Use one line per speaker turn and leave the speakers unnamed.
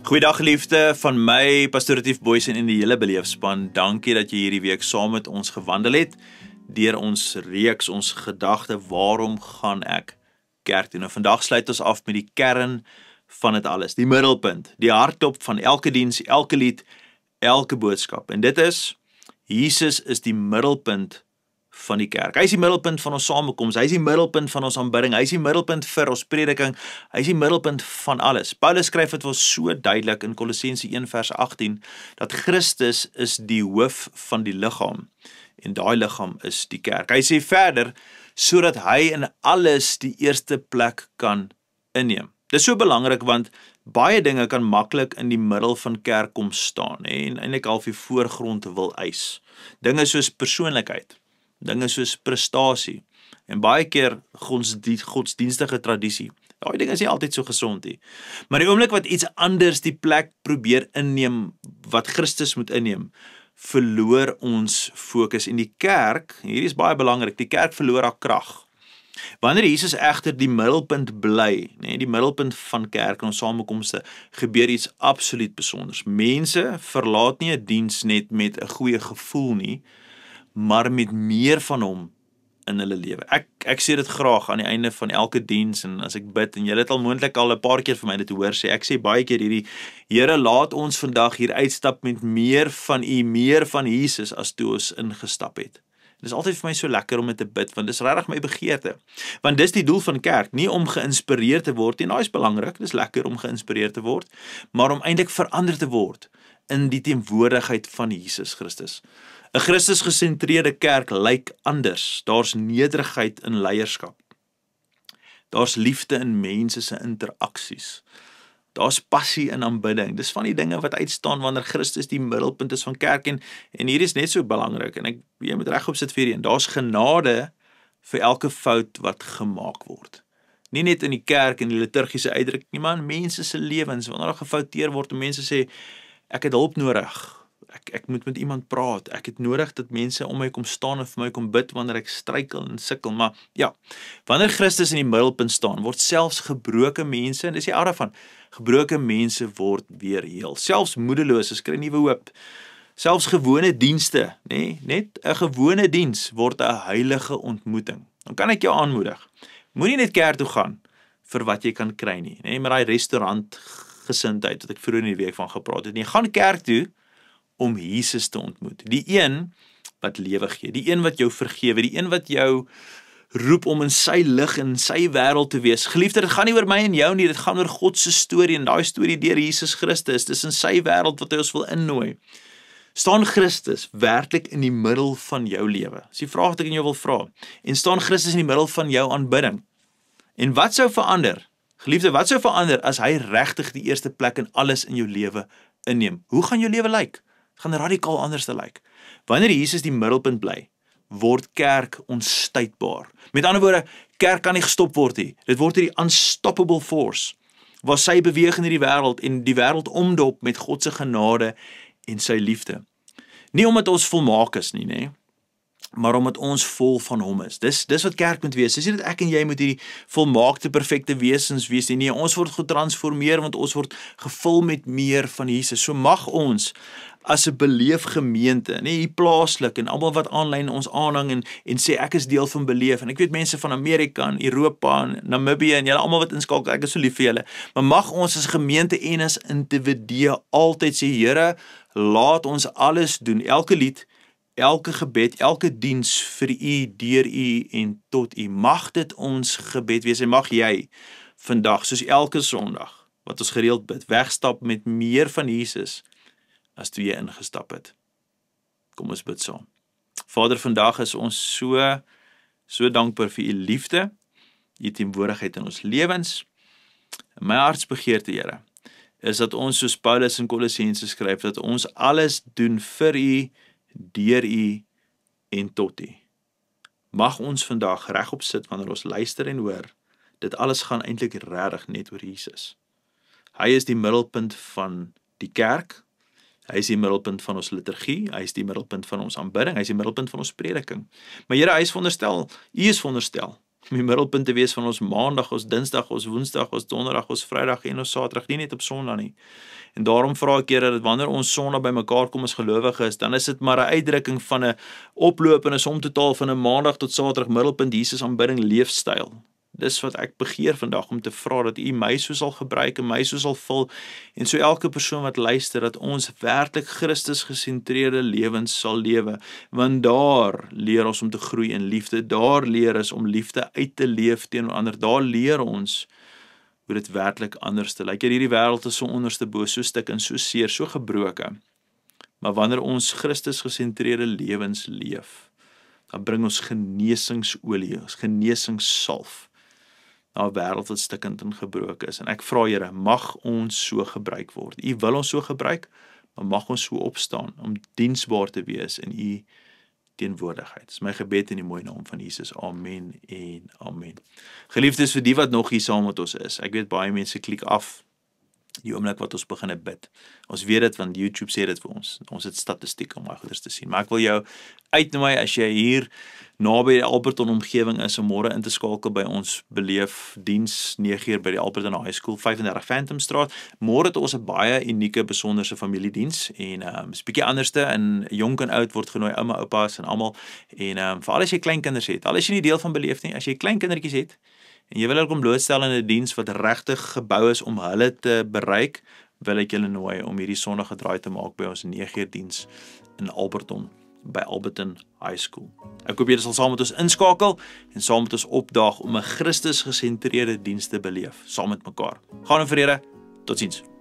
Goeiedag geliefde van my, Pastoor Retief Boysen en die hele beleefspan. Dankie dat jy hierdie week saam met ons gewandel het deur ons reeks, ons gedagte, waarom gaan ek kerk toe? Nou vandag sluit ons af met die kern van dit alles, die middelpunt, die hartklop van elke diens, elke lied, elke boodskap. En dit is, Jesus is die middelpunt van die kerk. Hy is die middelpunt van ons samekoms, hy is die middelpunt van ons aanbidding, hy is die middelpunt vir ons prediking, hy is die middelpunt van alles. Paulus skryf dit wel so duidelik in Kolossense 1 vers 18, dat Christus is die hoof van die liggaam, en daai liggaam is die kerk. Hy sê verder, sodat hy in alles die eerste plek kan inneem. Dit is so belangrik, want baie dinge kan maklik in die middel van kerk kom staan, en eintlik half die voorgrond wil eis. Dinge soos persoonlikheid, dinge soos prestasie, en baie keer godsdienstige tradisie. Daai ding is nie altyd so gesond nie. Maar die oomblik wat iets anders die plek probeer inneem, wat Christus moet inneem, verloor ons fokus. En die kerk, hierdie is baie belangrik, die kerk verloor haar krag. Wanneer Jesus egter die middelpunt bly, die middelpunt van kerk en ons samekomste, gebeur iets absoluut besonders. Mense verlaat nie 'n diens net met 'n goeie gevoel nie, maar met meer van hom in hulle lewe. Ek sê dit graag aan die einde van elke diens, en as ek bid, en julle het al moontlik al 'n paar keer vir my dit hoor sê, ek sê baie keer hierdie, Here, laat ons vandag hier uitstap met meer van U, meer van Jesus, as toe ons ingestap het. Dit is altyd vir my so lekker om dit te bid, want dis regtig my begeerte. Want dis die doel van kerk, nie om geïnspireer te word, en daai is belangrik, dis lekker om geïnspireer te word, maar om eintlik verander te word in die teenwoordigheid van Jesus Christus. 'n Christus-gesentreerde kerk lyk anders. Daar's nederigheid in leierskap. Daar's liefde in mense se interaksies. Daar's passie in aanbidding. Dis van die dinge wat uitstaan wanneer Christus die middelpunt is van kerk, en hier is net so belangrik, en jy moet regop sit vir hierdie, daar's genade vir elke fout wat gemaak word. Nie net in die kerk en die liturgiese uitdrukking nie, maar in mense se lewens, wanneer daar gefouteer word en mense sê, ek het hulp nodig. Ek moet met iemand praat, ek het nodig dat mense om my kom staan en vir my kom bid wanneer ek struikel en sukkel, maar ja, wanneer Christus in die middelpunt staan, word selfs gebroke mense, en dis die aard van, gebroke mense word weer heel, selfs moedeloses kry nuwe hoop, selfs gewone dienste, net 'n gewone diens word 'n heilige ontmoeting. Dan kan ek jou aanmoedig, moenie net kerk toe gaan vir wat jy kan kry nie, maar daai restaurant gesindheid wat ek vroeër in die week van gepraat het, gaan kerk toe om Jesus te ontmoet. Die een wat lewe gee, die een wat jou vergewe, die een wat jou roep om in sy lig en sy wêreld te wees. Geliefde, dit gaan nie oor my en jou nie, dit gaan oor God se storie, en daai storie deur Jesus Christus. Dis in sy wêreld wat hy ons wil innooi. Staan Christus werklik in die middel van jou lewe? Dis die vraag wat ek aan jou wil vra. En staan Christus in die middel van jou aanbidding? En wat sou verander? Geliefde, wat sou verander as hy regtig die eerste plek in alles in jou lewe inneem? Hoe gaan jou lewe lyk? Gaan radikaal anders te lyk. Wanneer Jesus die middelpunt bly, word kerk onstuitbaar. Met ander woorde, kerk kan nie gestop word nie. Dit word hierdie unstoppable force, waar sy beweeg in hierdie wêreld, en die wêreld omdop met God se genade en sy liefde. Nie omdat ons volmaak is nie, maar omdat ons vol van hom is. Dis wat kerk moet wees. Dis nie dat ek en jy moet hierdie volmaakte, perfekte wesens wees nie. Ons word getransformeer, want ons word gevul met meer van Jesus. So mag ons as 'n beleef gemeente, hier plaaslik, en almal wat aanlyn ons aanhang en sê ek is deel van beleef, en ek weet mense van Amerika en Europa en Namibië en julle almal wat inskakel, ek is so lief vir julle, maar mag ons as gemeente en as individue altyd sê, Here, laat ons alles doen, elke lied, elke gebed, elke diens vir U, deur U en tot U. Mag dit ons gebed wees, en mag jy vandag, soos elke Sondag, wat ons gereeld bid, wegstap met meer van Jesus, as toe jy ingestap het. Kom ons bid saam. Vader, vandag is ons so dankbaar vir U liefde, U teenwoordigheid in ons lewens. En my hartsbegeerte, Here, is dat ons, soos Paulus in Kolossense skryf, dat ons alles doen vir U, deur U en tot U. Mag ons vandag regop sit wanneer ons luister en hoor, dit alles gaan eintlik regtig net oor Jesus. Hy is die middelpunt van die kerk, hy is die middelpunt van ons liturgie, hy is die middelpunt van ons aanbidding, hy is die middelpunt van ons prediking. Maar Here, hy is veronderstel, U is veronderstel om die middelpunt te wees van ons maandag, ons dinsdag, ons woensdag, ons donderdag, ons vrydag en ons saterdag, nie net op Sondag nie. En daarom vra ek Here dat wanneer ons Sondag by mekaar kom as gelowiges, dan is dit maar 'n uitdrukking van 'n oploop en 'n somtotaal van 'n maandag tot saterdag middelpunt Jesus aanbidding leefstyl. Dis wat ek begeer vandag om te vra dat U my so sal gebruik en my so sal vul en so elke persoon wat luister dat ons werklik Christus gesentreerde lewens sal lewe, want daar leer ons om te groei in liefde, daar leer ons om liefde uit te leef teenoor ander, daar leer ons hoe dit werklik anders te lyk. Hierdie wêreld is so onderste bo, so stik en so seer, so gebroke. Maar wanneer ons Christus gesentreerde lewens leef, dan bring ons genesingsolie, genesingsalf na 'n wêreld wat stikkend en gebroken is. En ek vra Here, mag ons so gebruik word. U wil ons so gebruik, maar mag ons so opstaan om diensbaar te wees in U teenwoordigheid. Dis my gebed in die mooi naam van Jesus. Amen en amen. Geliefdes, vir die wat nog hier saam met ons is. Ek weet baie mense klik af die oomblik wat ons begin bid. Ons weet dit want YouTube sê dit vir ons. Ons het statistiek om daai goeders te sien. Maar ek wil jou uitnooi as jy hier naby die Alberton omgewing is om môre in te skakel by ons beleef diens 9uur by die Alberton High School 35 Phantom Straat. Môre het ons 'n baie unieke besonderse familiediens en is 'n bietjie anderste en jonk en oud word genooi, ouma, oupas en almal en veral as jy kleinkinders het. Al is jy nie deel van beleef nie, as jy kleinkindertjies het en jy wil hulle kom blootstel in 'n diens wat regtig gebou is om hulle te bereik, wil ek julle nooi om hierdie Sondag 'n draai te maak by ons 9uur diens in Alberton by Alberton High School. Ek hoop julle sal saam met ons inskakel en saam met ons opdaag om 'n Christus gesentreerde diens te beleef, saam met mekaar. Gaan in vrede, totsiens.